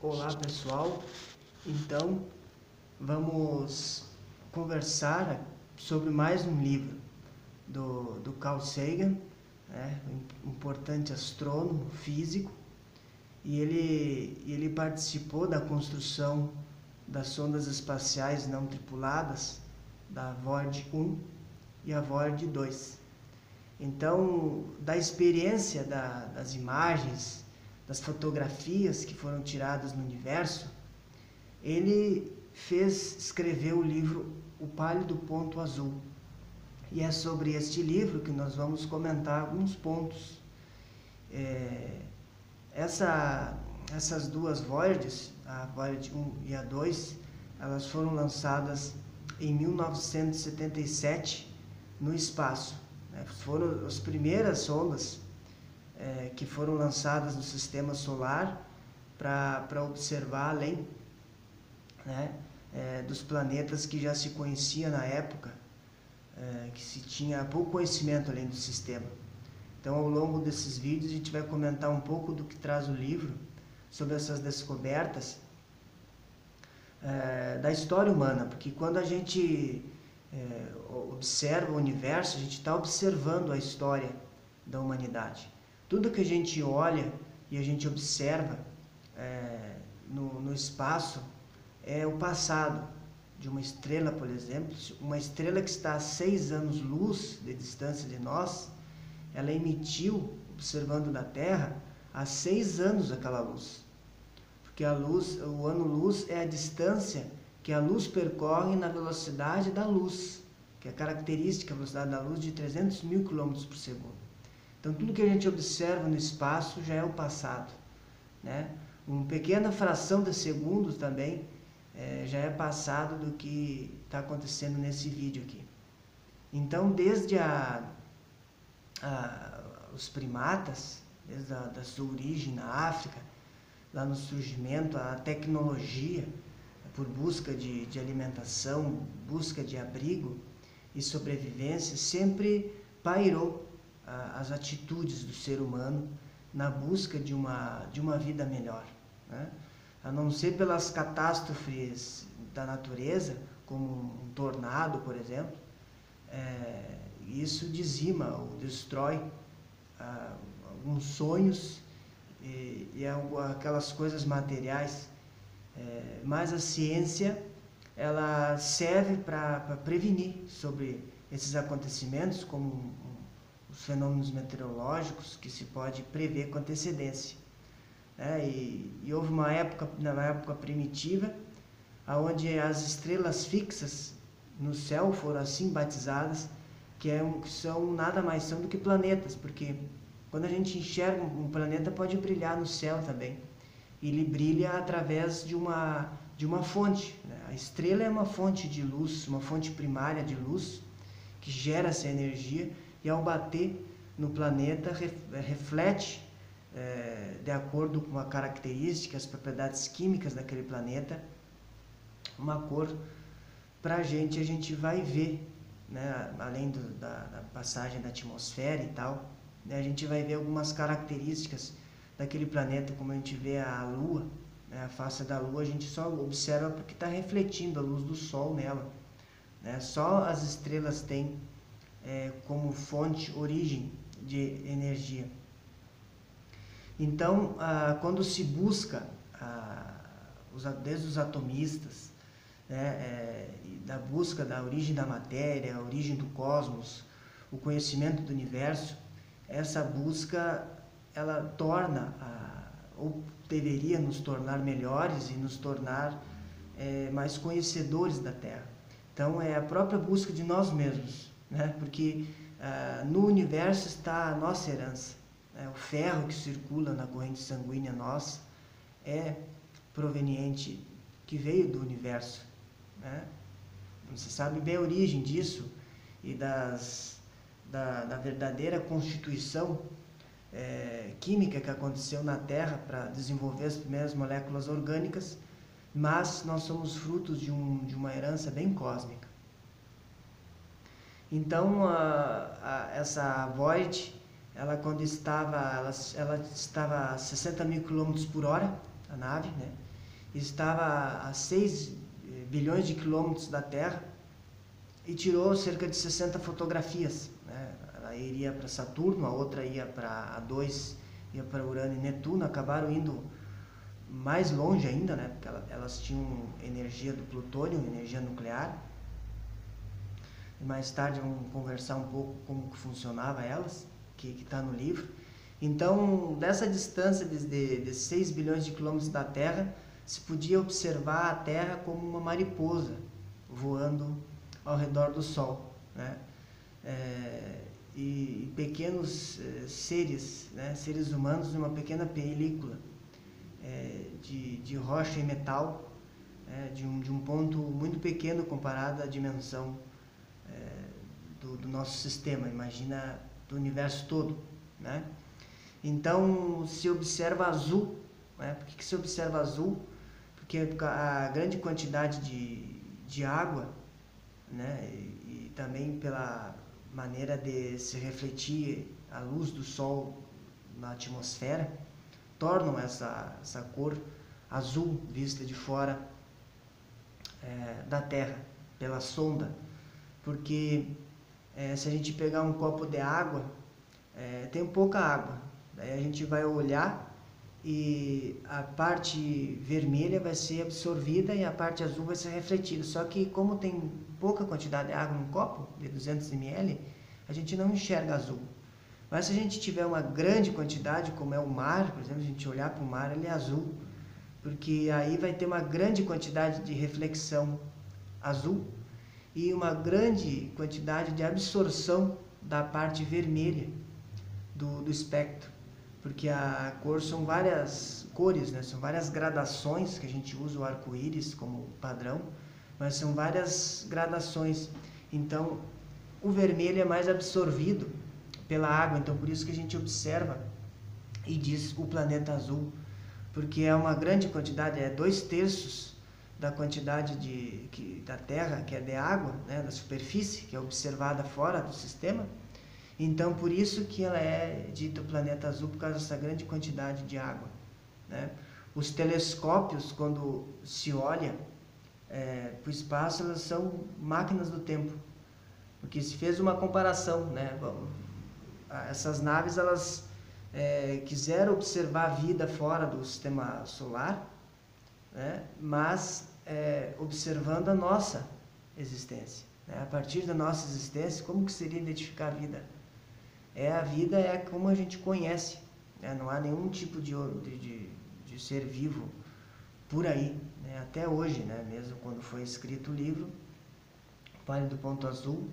Olá pessoal, então vamos conversar sobre mais um livro do Carl Sagan, um importante astrônomo físico, e ele participou da construção das sondas espaciais não tripuladas, da Voyager 1 e a Voyager 2. Então, da experiência das imagens, das fotografias que foram tiradas no universo, ele escreveu o livro O Pálido Ponto Azul. E é sobre este livro que nós vamos comentar alguns pontos. Essas duas Voyagers, a Voyager 1 e a 2, elas foram lançadas em 1977 no espaço. Foram as primeiras sondas que foram lançadas no sistema solar para observar além dos planetas que já se conhecia na época, que se tinha pouco conhecimento além do sistema. Então, ao longo desses vídeos, a gente vai comentar um pouco do que traz o livro, sobre essas descobertas da história humana, porque quando a gente observa o universo, a gente está observando a história da humanidade. Tudo que a gente olha e a gente observa no espaço é o passado de uma estrela, por exemplo. Uma estrela que está a 6 anos-luz de distância de nós, ela emitiu, observando da Terra, há 6 anos aquela luz. Porque o ano-luz é a distância que a luz percorre na velocidade da luz, que é característica, a velocidade da luz de 300 mil km por segundo. Então, tudo que a gente observa no espaço já é o passado, Uma pequena fração de segundos também já é passado do que está acontecendo nesse vídeo aqui. Então, desde os primatas, desde da sua origem na África, lá no surgimento, a tecnologia por busca de alimentação, busca de abrigo e sobrevivência, sempre pairou as atitudes do ser humano na busca de uma vida melhor, A não ser pelas catástrofes da natureza, como um tornado, por exemplo, isso dizima ou destrói alguns sonhos e aquelas coisas materiais, mas a ciência ela serve para prevenir sobre esses acontecimentos, como os fenômenos meteorológicos, que se pode prever com antecedência. E houve uma época, na época primitiva, onde as estrelas fixas no céu foram assim batizadas, que nada mais são do que planetas, porque quando a gente enxerga um planeta, pode brilhar no céu também. E ele brilha através de uma fonte. A estrela é uma fonte de luz, uma fonte primária de luz, que gera essa energia, e ao bater no planeta, reflete, de acordo com a característica, as propriedades químicas daquele planeta, uma cor para a gente vai ver, além da passagem da atmosfera e tal, a gente vai ver algumas características daquele planeta, como a gente vê a Lua, a face da Lua, a gente só observa porque está refletindo a luz do Sol nela. Só as estrelas têm como fonte, origem de energia. Então, quando se busca, desde os atomistas, da busca da origem da matéria, a origem do cosmos, o conhecimento do universo, essa busca, ela torna, ou deveria nos tornar melhores e nos tornar mais conhecedores da Terra. Então, é a própria busca de nós mesmos, porque no universo está a nossa herança. O ferro que circula na corrente sanguínea nossa é proveniente, que veio do universo. Você sabe bem a origem disso e da verdadeira constituição química que aconteceu na Terra para desenvolver as primeiras moléculas orgânicas, mas nós somos frutos de uma herança bem cósmica. Então, essa Voyager, ela estava a 60 mil km por hora, a nave, estava a 6 bilhões de quilômetros da Terra e tirou cerca de 60 fotografias, né? Ela iria para Saturno, a outra ia para A2, ia para Urano e Netuno, acabaram indo mais longe ainda, né? Porque elas tinham energia do plutônio, energia nuclear. E mais tarde vamos conversar um pouco como que funcionava elas, que está no livro. Então, dessa distância de 6 bilhões de quilômetros da Terra, se podia observar a Terra como uma mariposa voando ao redor do Sol, né? E pequenos seres, né? Seres humanos numa pequena película de rocha e metal, de um ponto muito pequeno comparado à dimensão do nosso sistema, imagina do universo todo, né? Então se observa azul, né? Por que se observa azul? Porque a grande quantidade de água, né? E também pela maneira de se refletir a luz do Sol na atmosfera, tornam essa cor azul vista de fora da Terra, pela sonda. Porque se a gente pegar um copo de água, tem pouca água, daí a gente vai olhar e a parte vermelha vai ser absorvida e a parte azul vai ser refletida. Só que como tem pouca quantidade de água num copo, de 200 ml, a gente não enxerga azul. Mas se a gente tiver uma grande quantidade, como é o mar, por exemplo, a gente olhar para o mar, ele é azul, porque aí vai ter uma grande quantidade de reflexão azul e uma grande quantidade de absorção da parte vermelha do espectro, porque a cor são várias cores, né? São várias gradações, que a gente usa o arco-íris como padrão, mas são várias gradações. Então o vermelho é mais absorvido pela água, então por isso que a gente observa e diz o planeta azul, porque é uma grande quantidade, 2/3 da quantidade da Terra, que é de água, né, da superfície, que é observada fora do sistema. Então, por isso que ela é dita o planeta azul, por causa dessa grande quantidade de água, né? Os telescópios, quando se olha para o espaço, elas são máquinas do tempo, porque se fez uma comparação, né? Essas naves, elas quiseram observar a vida fora do sistema solar, né? Mas observando a nossa existência, né? A partir da nossa existência, como que seria identificar a vida? A vida é como a gente conhece, né? Não há nenhum tipo de ser vivo por aí, né? Até hoje, né? Mesmo quando foi escrito o livro Vale do Ponto Azul,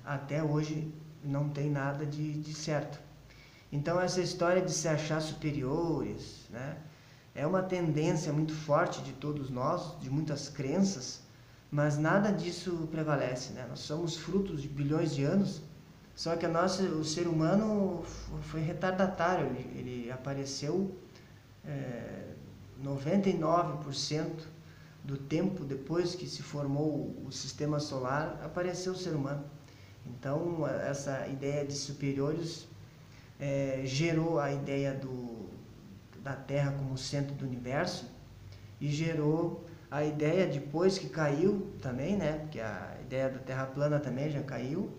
até hoje não tem nada de certo. Então essa história de se achar superiores, né? É uma tendência muito forte de todos nós, de muitas crenças, mas nada disso prevalece, né? Nós somos frutos de bilhões de anos, só que o ser humano foi retardatário, ele apareceu 99% do tempo depois que se formou o sistema solar, apareceu o ser humano. Então essa ideia de superiores gerou a ideia da Terra como centro do universo e gerou a ideia, depois que caiu também, né, porque a ideia da Terra plana também já caiu,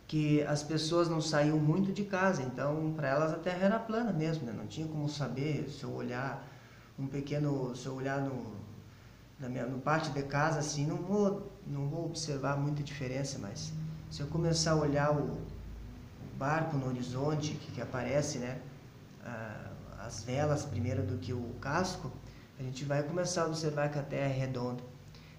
que as pessoas não saíam muito de casa, então para elas a Terra era plana mesmo, né? Não tinha como saber. Se eu olhar no pátio de casa assim, não vou observar muita diferença, mas se eu começar a olhar o barco no horizonte que aparece, né, as velas primeiro do que o casco, a gente vai começar a observar que a Terra é redonda.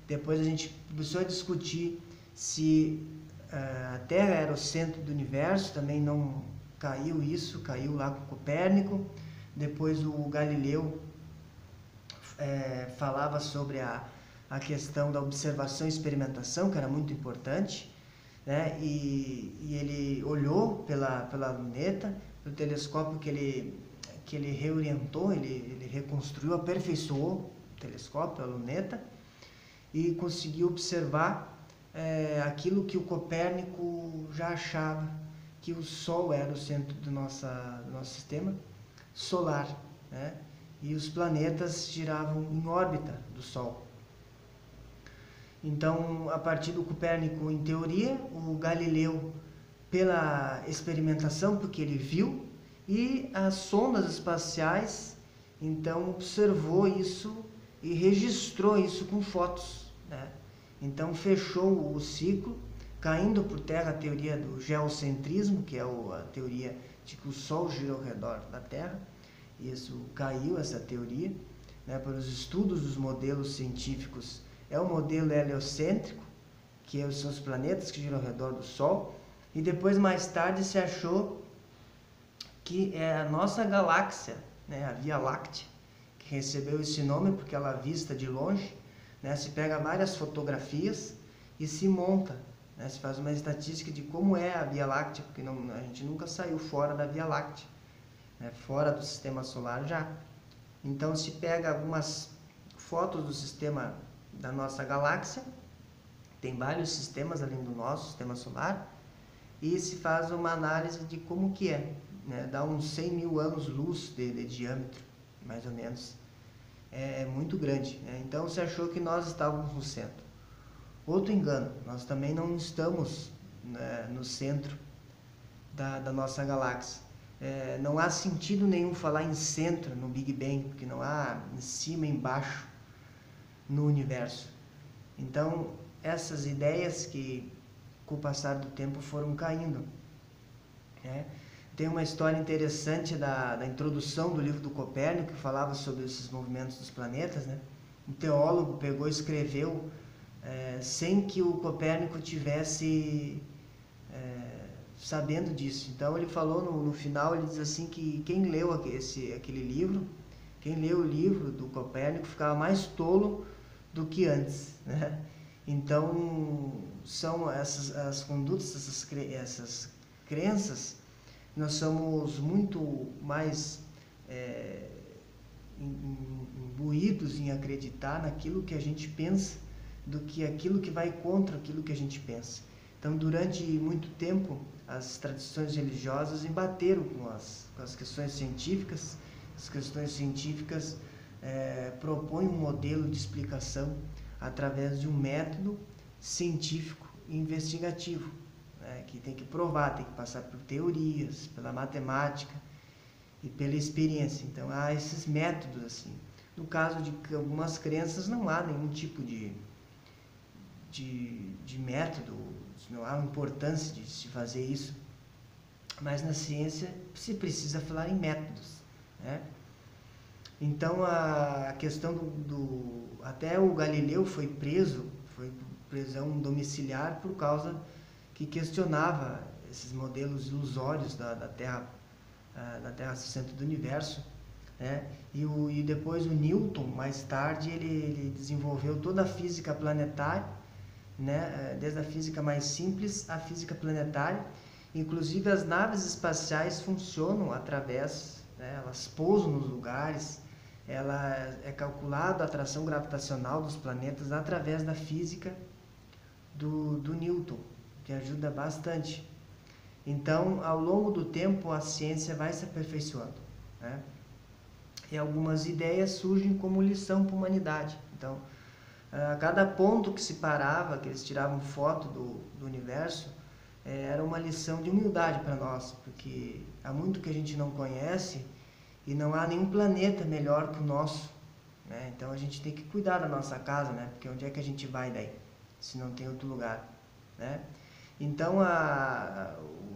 Depois a gente começou a discutir se a Terra era o centro do universo, também não caiu isso, caiu lá com Copérnico. Depois o Galileu falava sobre a questão da observação e experimentação, que era muito importante, né? E ele olhou pela luneta, pelo telescópio que ele reorientou, ele reconstruiu, aperfeiçoou o telescópio, a luneta, e conseguiu observar aquilo que o Copérnico já achava, que o Sol era o centro do nosso sistema solar, né? e os planetas giravam em órbita do Sol. Então, a partir do Copérnico, em teoria, o Galileu, pela experimentação, porque ele viu, e as sondas espaciais, então, observou isso e registrou isso com fotos, né? Então, fechou o ciclo, caindo por terra a teoria do geocentrismo, que é a teoria de que o Sol gira ao redor da Terra. Isso caiu, essa teoria, né, pelos estudos dos modelos científicos. É o modelo heliocêntrico, que são os planetas que giram ao redor do Sol, e depois, mais tarde, se achou que é a nossa galáxia, né, a Via Láctea, que recebeu esse nome porque ela é vista de longe, né, se pega várias fotografias e se monta, né, se faz uma estatística de como é a Via Láctea, porque a gente nunca saiu fora da Via Láctea, né, fora do Sistema Solar já. Então, se pega algumas fotos do sistema da nossa galáxia, tem vários sistemas além do nosso Sistema Solar, e se faz uma análise de como que é, né? Dá uns 100 mil anos-luz de diâmetro, mais ou menos. É muito grande, né? Então, se achou que nós estávamos no centro. Outro engano, nós também não estamos, né, no centro da nossa galáxia. Não há sentido nenhum falar em centro no Big Bang, porque não há em cima e embaixo no universo. Então, essas ideias que, com o passar do tempo, foram caindo, né? Tem uma história interessante da introdução do livro do Copérnico, que falava sobre esses movimentos dos planetas, né? Um teólogo pegou e escreveu sem que o Copérnico tivesse sabendo disso. Então, ele falou no final, ele diz assim que quem leu aquele livro, quem leu o livro do Copérnico ficava mais tolo do que antes, né? Então, são as condutas, essas crenças, nós somos muito mais imbuídos em acreditar naquilo que a gente pensa do que aquilo que vai contra aquilo que a gente pensa. Então, durante muito tempo, as tradições religiosas embateram com as questões científicas. As questões científicas propõem um modelo de explicação através de um método científico e investigativo, né, que tem que provar, tem que passar por teorias, pela matemática e pela experiência. Então, há esses métodos assim. No caso de algumas crenças, não há nenhum tipo de método, não há importância de se fazer isso, mas na ciência se precisa falar em métodos, né? Então, a questão até o Galileu foi prisão domiciliar por causa que questionava esses modelos ilusórios da Terra centro do universo, né? E depois o Newton, mais tarde, ele desenvolveu toda a física planetária, né? Desde a física mais simples à física planetária. Inclusive, as naves espaciais funcionam através, né, elas pousam nos lugares, é calculada a atração gravitacional dos planetas através da física do Newton, que ajuda bastante. Então, ao longo do tempo, a ciência vai se aperfeiçoando, né? E algumas ideias surgem como lição para a humanidade. Então, a cada ponto que se parava, que eles tiravam foto do universo, era uma lição de humildade para nós, porque há muito que a gente não conhece e não há nenhum planeta melhor que o nosso, né? Então, a gente tem que cuidar da nossa casa, né? Porque onde é que a gente vai daí, se não tem outro lugar, né? Então,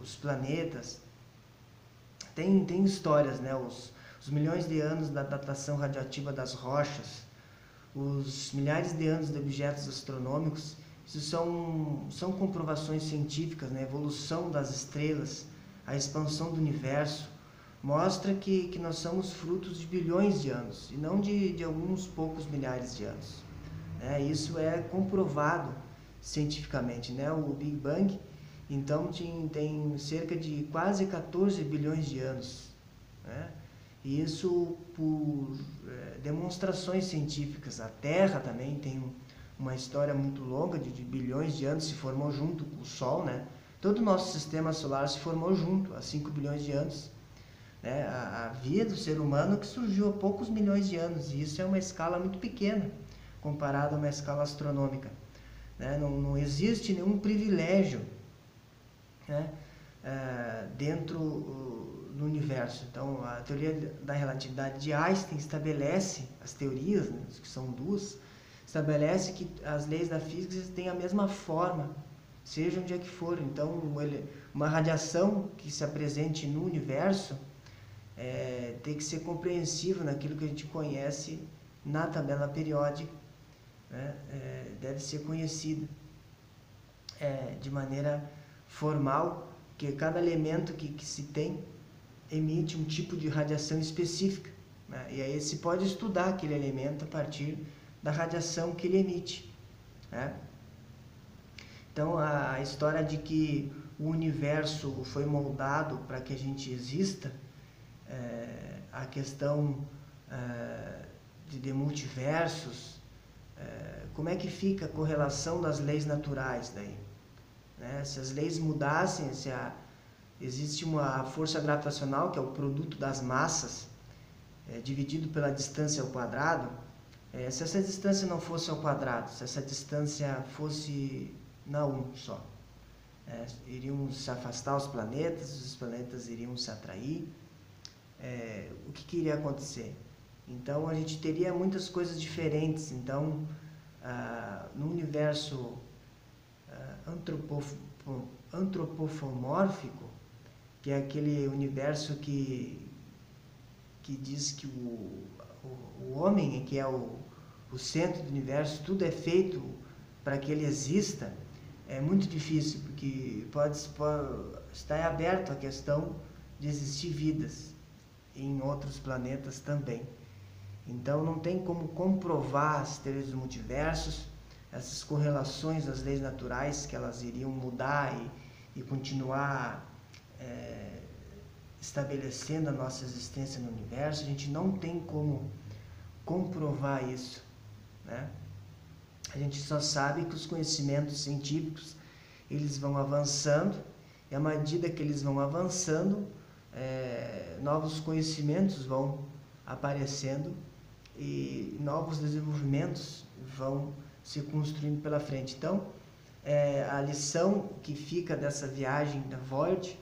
os planetas tem histórias, né? Os milhões de anos da datação radioativa das rochas, os milhares de anos de objetos astronômicos, isso são comprovações científicas, né? A evolução das estrelas, a expansão do universo, mostra que nós somos frutos de bilhões de anos, e não de alguns poucos milhares de anos, né? Isso é comprovado cientificamente, né? O Big Bang, então, tem cerca de quase 14 bilhões de anos, né? E isso por demonstrações científicas. A Terra também tem uma história muito longa de bilhões de anos, se formou junto com o Sol, né? Todo o nosso sistema solar se formou junto há 5 bilhões de anos. né? A vida do ser humano que surgiu há poucos milhões de anos, e isso é uma escala muito pequena comparado a uma escala astronômica, né? Não existe nenhum privilégio, né, dentro do universo. Então, a teoria da relatividade de Einstein estabelece, as teorias, né, que são duas, estabelece que as leis da física têm a mesma forma, seja onde é que for. Então, uma radiação que se apresente no universo tem que ser compreensível naquilo que a gente conhece na tabela periódica, né? Deve ser conhecida de maneira formal, que cada elemento que se tem emite um tipo de radiação específica, né? E aí se pode estudar aquele elemento a partir da radiação que ele emite, né? Então, a história de que o universo foi moldado para que a gente exista, a questão de multiversos, como é que fica a correlação das leis naturais daí? Né? Se as leis mudassem, existe uma força gravitacional, que é o produto das massas, dividido pela distância ao quadrado. Se essa distância não fosse ao quadrado, se essa distância fosse na 1 só, iriam se afastar os planetas iriam se atrair. O que iria acontecer? Então, a gente teria muitas coisas diferentes. Então, no universo antropomórfico, que é aquele universo que diz que o homem que é o centro do universo, tudo é feito para que ele exista, é muito difícil, porque pode estar aberto a questão de existir vidas em outros planetas também. Então, não tem como comprovar as teorias dos multiversos, essas correlações das leis naturais, que elas iriam mudar e continuar estabelecendo a nossa existência no universo. A gente não tem como comprovar isso, né? A gente só sabe que os conhecimentos científicos, eles vão avançando, e à medida que eles vão avançando, novos conhecimentos vão aparecendo e novos desenvolvimentos vão se construindo pela frente. Então, a lição que fica dessa viagem da Voyager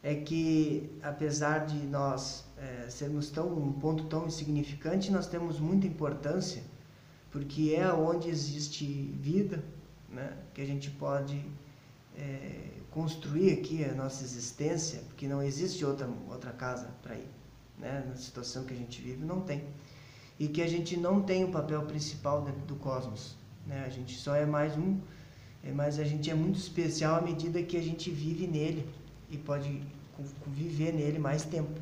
é que, apesar de nós sermos um ponto tão insignificante, nós temos muita importância, porque é onde existe vida, né, que a gente pode construir aqui a nossa existência, porque não existe outra casa para ir, né? Na situação que a gente vive, não tem. E que a gente não tem o papel principal dentro do cosmos, né? A gente só é mais um, mas a gente é muito especial à medida que a gente vive nele e pode viver nele mais tempo.